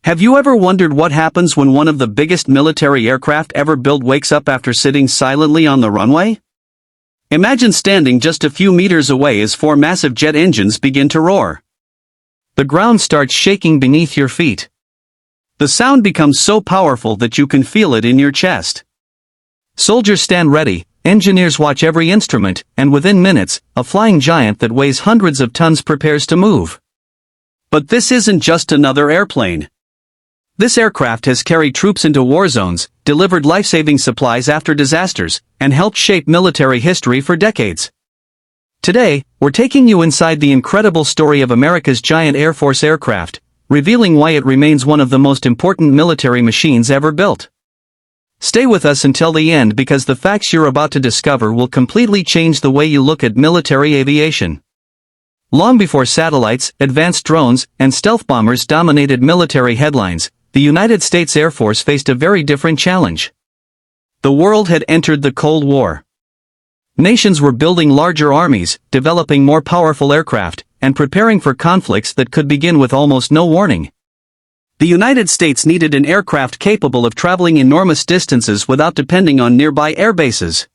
Have you ever wondered what happens when one of the biggest military aircraft ever built wakes up after sitting silently on the runway? Imagine standing just a few meters away as four massive jet engines begin to roar. The ground starts shaking beneath your feet. The sound becomes so powerful that you can feel it in your chest. Soldiers stand ready, engineers watch every instrument, and within minutes, a flying giant that weighs hundreds of tons prepares to move. But this isn't just another airplane. This aircraft has carried troops into war zones, delivered life-saving supplies after disasters, and helped shape military history for decades. Today, we're taking you inside the incredible story of America's giant Air Force aircraft, revealing why it remains one of the most important military machines ever built. Stay with us until the end because the facts you're about to discover will completely change the way you look at military aviation. Long before satellites, advanced drones, and stealth bombers dominated military headlines, the United States Air Force faced a very different challenge. The world had entered the Cold War. Nations were building larger armies, developing more powerful aircraft, and preparing for conflicts that could begin with almost no warning. The United States needed an aircraft capable of traveling enormous distances without depending on nearby air bases.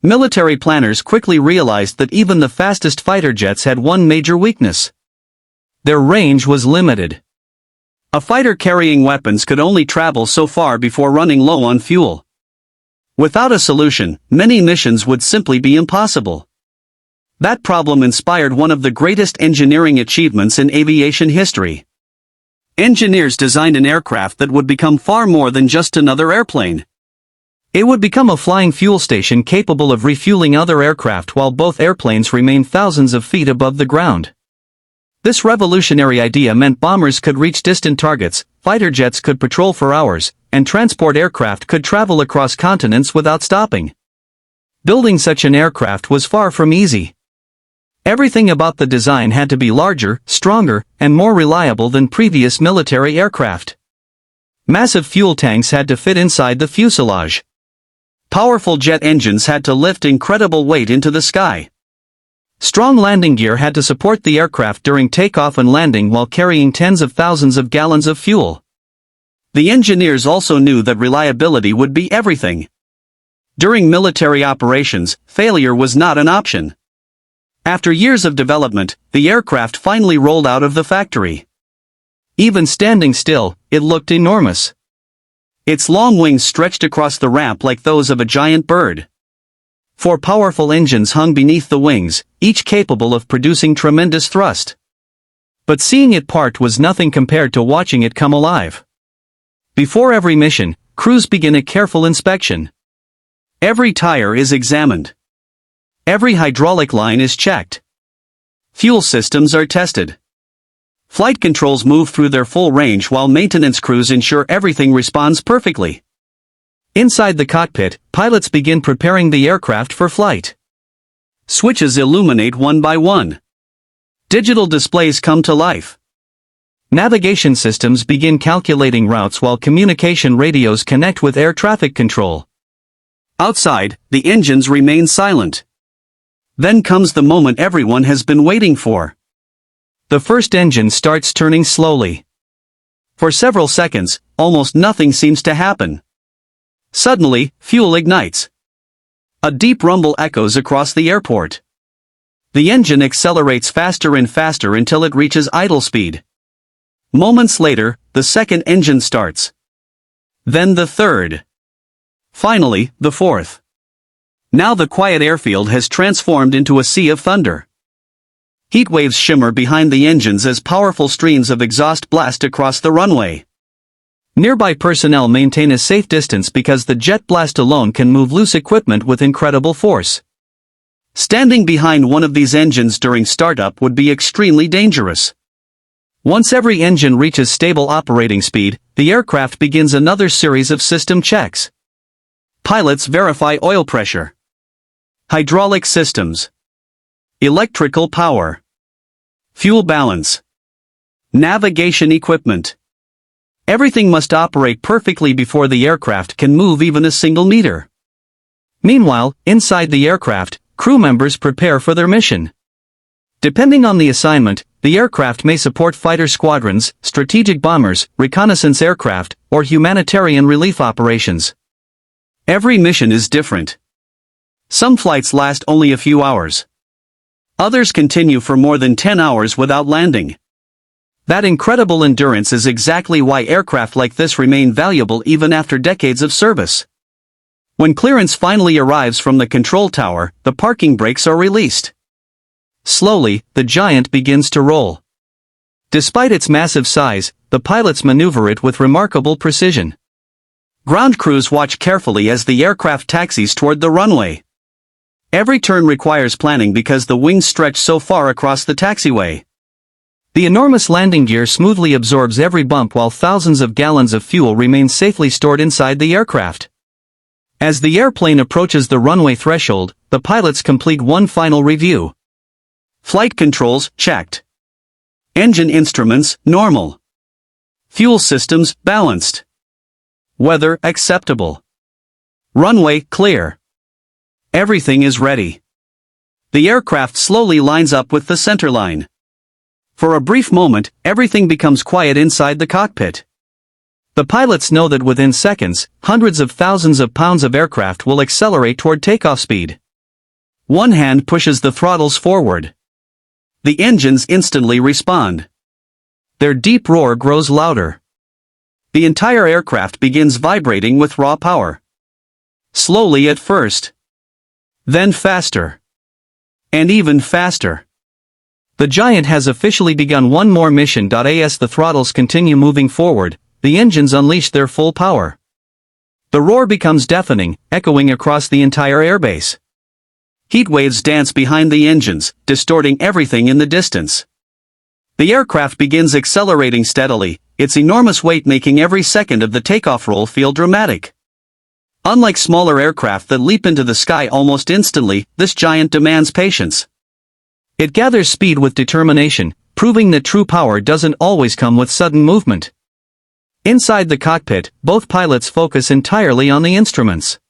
Military planners quickly realized that even the fastest fighter jets had one major weakness. Their range was limited. A fighter carrying weapons could only travel so far before running low on fuel. Without a solution, many missions would simply be impossible. That problem inspired one of the greatest engineering achievements in aviation history. Engineers designed an aircraft that would become far more than just another airplane. It would become a flying fuel station capable of refueling other aircraft while both airplanes remained thousands of feet above the ground. This revolutionary idea meant bombers could reach distant targets, fighter jets could patrol for hours, and transport aircraft could travel across continents without stopping. Building such an aircraft was far from easy. Everything about the design had to be larger, stronger, and more reliable than previous military aircraft. Massive fuel tanks had to fit inside the fuselage. Powerful jet engines had to lift incredible weight into the sky. Strong landing gear had to support the aircraft during takeoff and landing while carrying tens of thousands of gallons of fuel. The engineers also knew that reliability would be everything. During military operations, failure was not an option. After years of development, the aircraft finally rolled out of the factory. Even standing still, it looked enormous. Its long wings stretched across the ramp like those of a giant bird. Four powerful engines hung beneath the wings, each capable of producing tremendous thrust. But seeing it part was nothing compared to watching it come alive. Before every mission, crews begin a careful inspection. Every tire is examined. Every hydraulic line is checked. Fuel systems are tested. Flight controls move through their full range while maintenance crews ensure everything responds perfectly. Inside the cockpit, pilots begin preparing the aircraft for flight. Switches illuminate one by one. Digital displays come to life. Navigation systems begin calculating routes while communication radios connect with air traffic control. Outside, the engines remain silent. Then comes the moment everyone has been waiting for. The first engine starts turning slowly. For several seconds, almost nothing seems to happen. Suddenly, fuel ignites. A deep rumble echoes across the airport. The engine accelerates faster and faster until it reaches idle speed. Moments later, the second engine starts. Then the third. Finally, the fourth. Now the quiet airfield has transformed into a sea of thunder. Heat waves shimmer behind the engines as powerful streams of exhaust blast across the runway. Nearby personnel maintain a safe distance because the jet blast alone can move loose equipment with incredible force. Standing behind one of these engines during startup would be extremely dangerous. Once every engine reaches stable operating speed, the aircraft begins another series of system checks. Pilots verify oil pressure, hydraulic systems, electrical power, fuel balance, navigation equipment. Everything must operate perfectly before the aircraft can move even a single meter. Meanwhile, inside the aircraft, crew members prepare for their mission. Depending on the assignment, the aircraft may support fighter squadrons, strategic bombers, reconnaissance aircraft, or humanitarian relief operations. Every mission is different. Some flights last only a few hours. Others continue for more than 10 hours without landing. That incredible endurance is exactly why aircraft like this remain valuable even after decades of service. When clearance finally arrives from the control tower, the parking brakes are released. Slowly, the giant begins to roll. Despite its massive size, the pilots maneuver it with remarkable precision. Ground crews watch carefully as the aircraft taxis toward the runway. Every turn requires planning because the wings stretch so far across the taxiway. The enormous landing gear smoothly absorbs every bump while thousands of gallons of fuel remain safely stored inside the aircraft. As the airplane approaches the runway threshold, the pilots complete one final review. Flight controls, checked. Engine instruments, normal. Fuel systems, balanced. Weather, acceptable. Runway, clear. Everything is ready. The aircraft slowly lines up with the centerline. For a brief moment, everything becomes quiet inside the cockpit. The pilots know that within seconds, hundreds of thousands of pounds of aircraft will accelerate toward takeoff speed. One hand pushes the throttles forward. The engines instantly respond. Their deep roar grows louder. The entire aircraft begins vibrating with raw power. Slowly at first. Then faster. And even faster. The giant has officially begun one more mission. As the throttles continue moving forward, the engines unleash their full power. The roar becomes deafening, echoing across the entire airbase. Heat waves dance behind the engines, distorting everything in the distance. The aircraft begins accelerating steadily, its enormous weight making every second of the takeoff roll feel dramatic. Unlike smaller aircraft that leap into the sky almost instantly, this giant demands patience. It gathers speed with determination, proving that true power doesn't always come with sudden movement. Inside the cockpit, both pilots focus entirely on the instruments.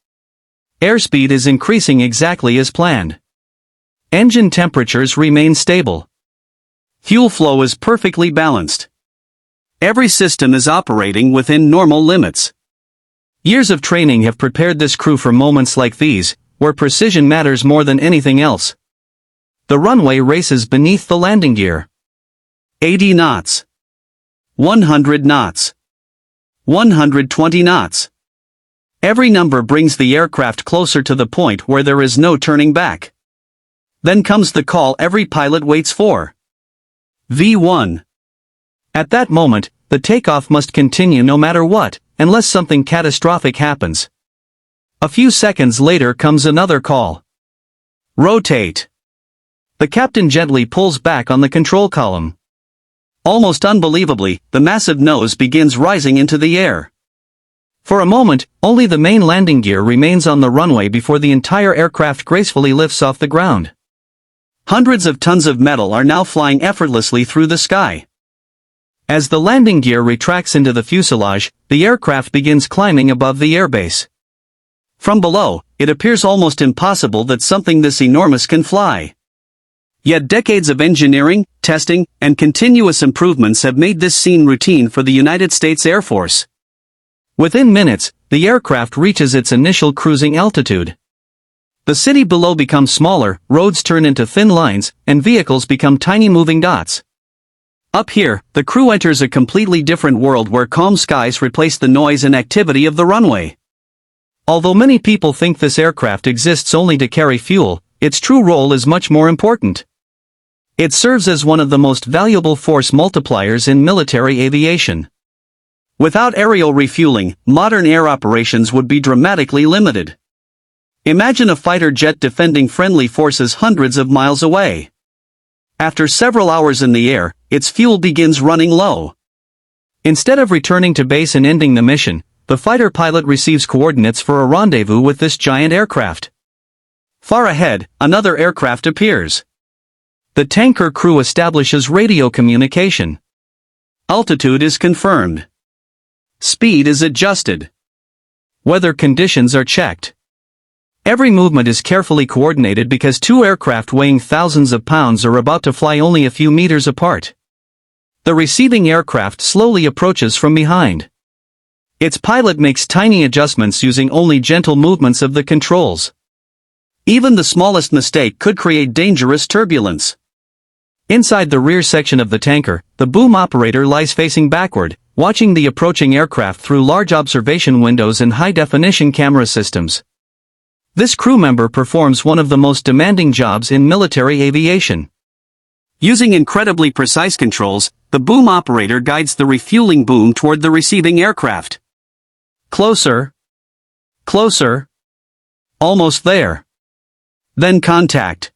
Airspeed is increasing exactly as planned. Engine temperatures remain stable. Fuel flow is perfectly balanced. Every system is operating within normal limits. Years of training have prepared this crew for moments like these, where precision matters more than anything else. The runway races beneath the landing gear. 80 knots. 100 knots. 120 knots. Every number brings the aircraft closer to the point where there is no turning back. Then comes the call every pilot waits for. V1. At that moment, the takeoff must continue no matter what, unless something catastrophic happens. A few seconds later comes another call. Rotate. The captain gently pulls back on the control column. Almost unbelievably, the massive nose begins rising into the air. For a moment, only the main landing gear remains on the runway before the entire aircraft gracefully lifts off the ground. Hundreds of tons of metal are now flying effortlessly through the sky. As the landing gear retracts into the fuselage, the aircraft begins climbing above the airbase. From below, it appears almost impossible that something this enormous can fly. Yet decades of engineering, testing, and continuous improvements have made this scene routine for the United States Air Force. Within minutes, the aircraft reaches its initial cruising altitude. The city below becomes smaller, roads turn into thin lines, and vehicles become tiny moving dots. Up here, the crew enters a completely different world where calm skies replace the noise and activity of the runway. Although many people think this aircraft exists only to carry fuel, its true role is much more important. It serves as one of the most valuable force multipliers in military aviation. Without aerial refueling, modern air operations would be dramatically limited. Imagine a fighter jet defending friendly forces hundreds of miles away. After several hours in the air, its fuel begins running low. Instead of returning to base and ending the mission, the fighter pilot receives coordinates for a rendezvous with this giant aircraft. Far ahead, another aircraft appears. The tanker crew establishes radio communication. Altitude is confirmed. Speed is adjusted. Weather conditions are checked. Every movement is carefully coordinated because two aircraft weighing thousands of pounds are about to fly only a few meters apart. The receiving aircraft slowly approaches from behind. Its pilot makes tiny adjustments using only gentle movements of the controls. Even the smallest mistake could create dangerous turbulence. Inside the rear section of the tanker, the boom operator lies facing backward, watching the approaching aircraft through large observation windows and high-definition camera systems. This crew member performs one of the most demanding jobs in military aviation. Using incredibly precise controls, the boom operator guides the refueling boom toward the receiving aircraft. Closer. Closer. Almost there. Then contact.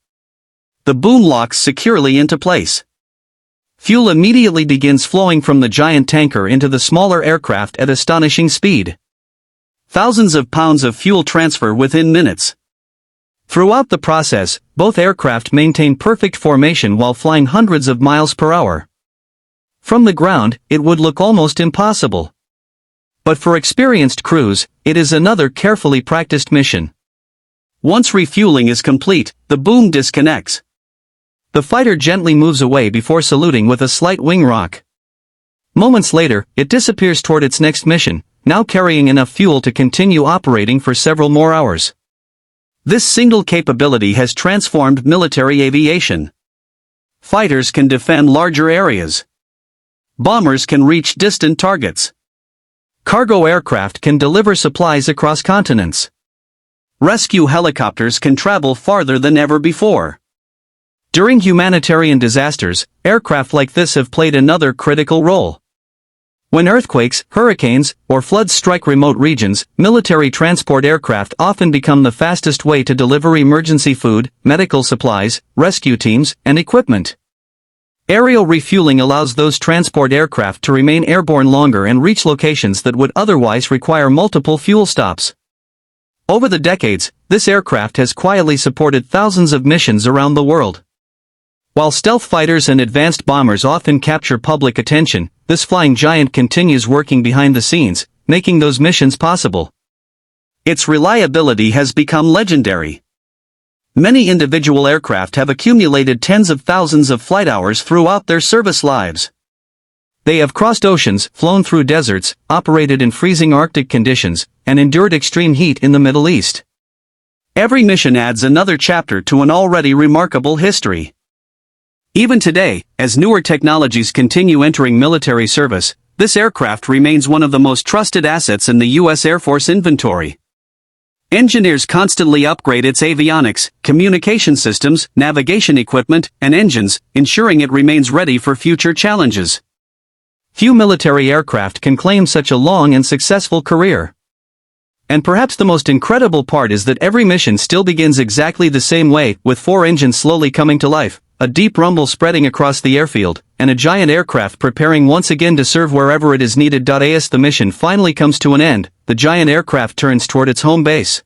The boom locks securely into place. Fuel immediately begins flowing from the giant tanker into the smaller aircraft at astonishing speed. Thousands of pounds of fuel transfer within minutes. Throughout the process, both aircraft maintain perfect formation while flying hundreds of miles per hour. From the ground, it would look almost impossible. But for experienced crews, it is another carefully practiced mission. Once refueling is complete, the boom disconnects. The fighter gently moves away before saluting with a slight wing rock. Moments later, it disappears toward its next mission, now carrying enough fuel to continue operating for several more hours. This single capability has transformed military aviation. Fighters can defend larger areas. Bombers can reach distant targets. Cargo aircraft can deliver supplies across continents. Rescue helicopters can travel farther than ever before. During humanitarian disasters, aircraft like this have played another critical role. When earthquakes, hurricanes, or floods strike remote regions, military transport aircraft often become the fastest way to deliver emergency food, medical supplies, rescue teams, and equipment. Aerial refueling allows those transport aircraft to remain airborne longer and reach locations that would otherwise require multiple fuel stops. Over the decades, this aircraft has quietly supported thousands of missions around the world. While stealth fighters and advanced bombers often capture public attention, this flying giant continues working behind the scenes, making those missions possible. Its reliability has become legendary. Many individual aircraft have accumulated tens of thousands of flight hours throughout their service lives. They have crossed oceans, flown through deserts, operated in freezing Arctic conditions, and endured extreme heat in the Middle East. Every mission adds another chapter to an already remarkable history. Even today, as newer technologies continue entering military service, this aircraft remains one of the most trusted assets in the U.S. Air Force inventory. Engineers constantly upgrade its avionics, communication systems, navigation equipment, and engines, ensuring it remains ready for future challenges. Few military aircraft can claim such a long and successful career. And perhaps the most incredible part is that every mission still begins exactly the same way, with four engines slowly coming to life, a deep rumble spreading across the airfield, and a giant aircraft preparing once again to serve wherever it is needed. As the mission finally comes to an end, the giant aircraft turns toward its home base.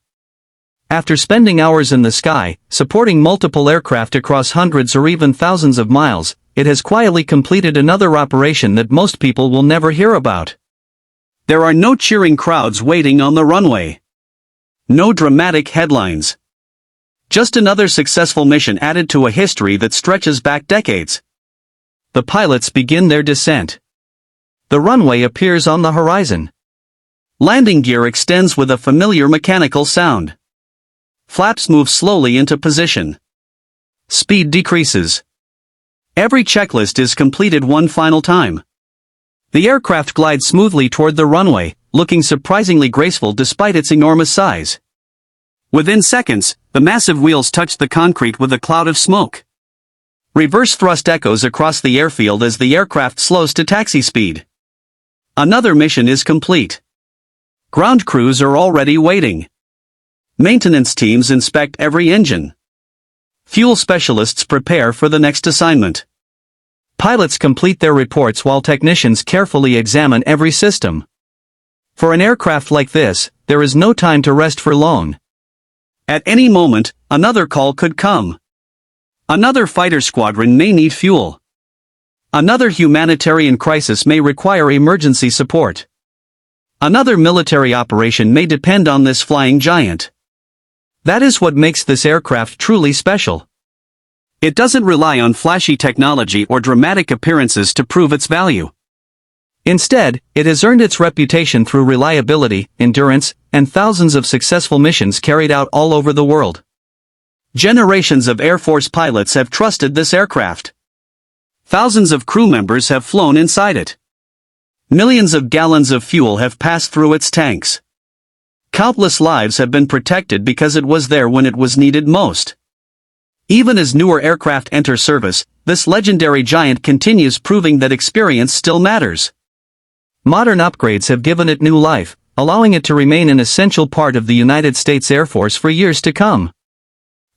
After spending hours in the sky, supporting multiple aircraft across hundreds or even thousands of miles, it has quietly completed another operation that most people will never hear about. There are no cheering crowds waiting on the runway. No dramatic headlines. Just another successful mission added to a history that stretches back decades. The pilots begin their descent. The runway appears on the horizon. Landing gear extends with a familiar mechanical sound. Flaps move slowly into position. Speed decreases. Every checklist is completed one final time. The aircraft glides smoothly toward the runway, looking surprisingly graceful despite its enormous size. Within seconds, the massive wheels touch the concrete with a cloud of smoke. Reverse thrust echoes across the airfield as the aircraft slows to taxi speed. Another mission is complete. Ground crews are already waiting. Maintenance teams inspect every engine. Fuel specialists prepare for the next assignment. Pilots complete their reports while technicians carefully examine every system. For an aircraft like this, there is no time to rest for long. At any moment, another call could come. Another fighter squadron may need fuel. Another humanitarian crisis may require emergency support. Another military operation may depend on this flying giant. That is what makes this aircraft truly special. It doesn't rely on flashy technology or dramatic appearances to prove its value. Instead, it has earned its reputation through reliability, endurance, and thousands of successful missions carried out all over the world. Generations of Air Force pilots have trusted this aircraft. Thousands of crew members have flown inside it. Millions of gallons of fuel have passed through its tanks. Countless lives have been protected because it was there when it was needed most. Even as newer aircraft enter service, this legendary giant continues proving that experience still matters. Modern upgrades have given it new life, allowing it to remain an essential part of the United States Air Force for years to come.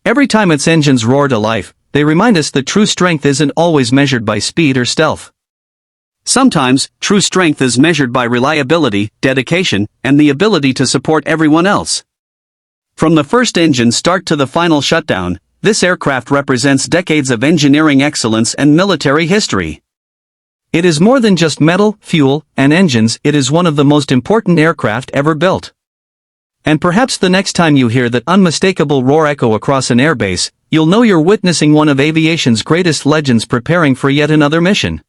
Every time its engines roar to life, they remind us that true strength isn't always measured by speed or stealth. Sometimes, true strength is measured by reliability, dedication, and the ability to support everyone else. From the first engine start to the final shutdown, this aircraft represents decades of engineering excellence and military history. It is more than just metal, fuel, and engines, it is one of the most important aircraft ever built. And perhaps the next time you hear that unmistakable roar echo across an airbase, you'll know you're witnessing one of aviation's greatest legends preparing for yet another mission.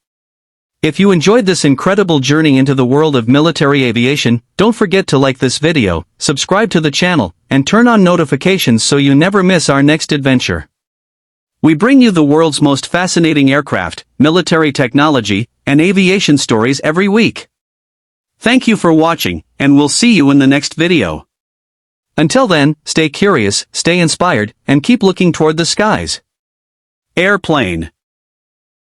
If you enjoyed this incredible journey into the world of military aviation, don't forget to like this video, subscribe to the channel, and turn on notifications so you never miss our next adventure. We bring you the world's most fascinating aircraft, military technology, and aviation stories every week. Thank you for watching, and we'll see you in the next video. Until then, stay curious, stay inspired, and keep looking toward the skies. Airplane.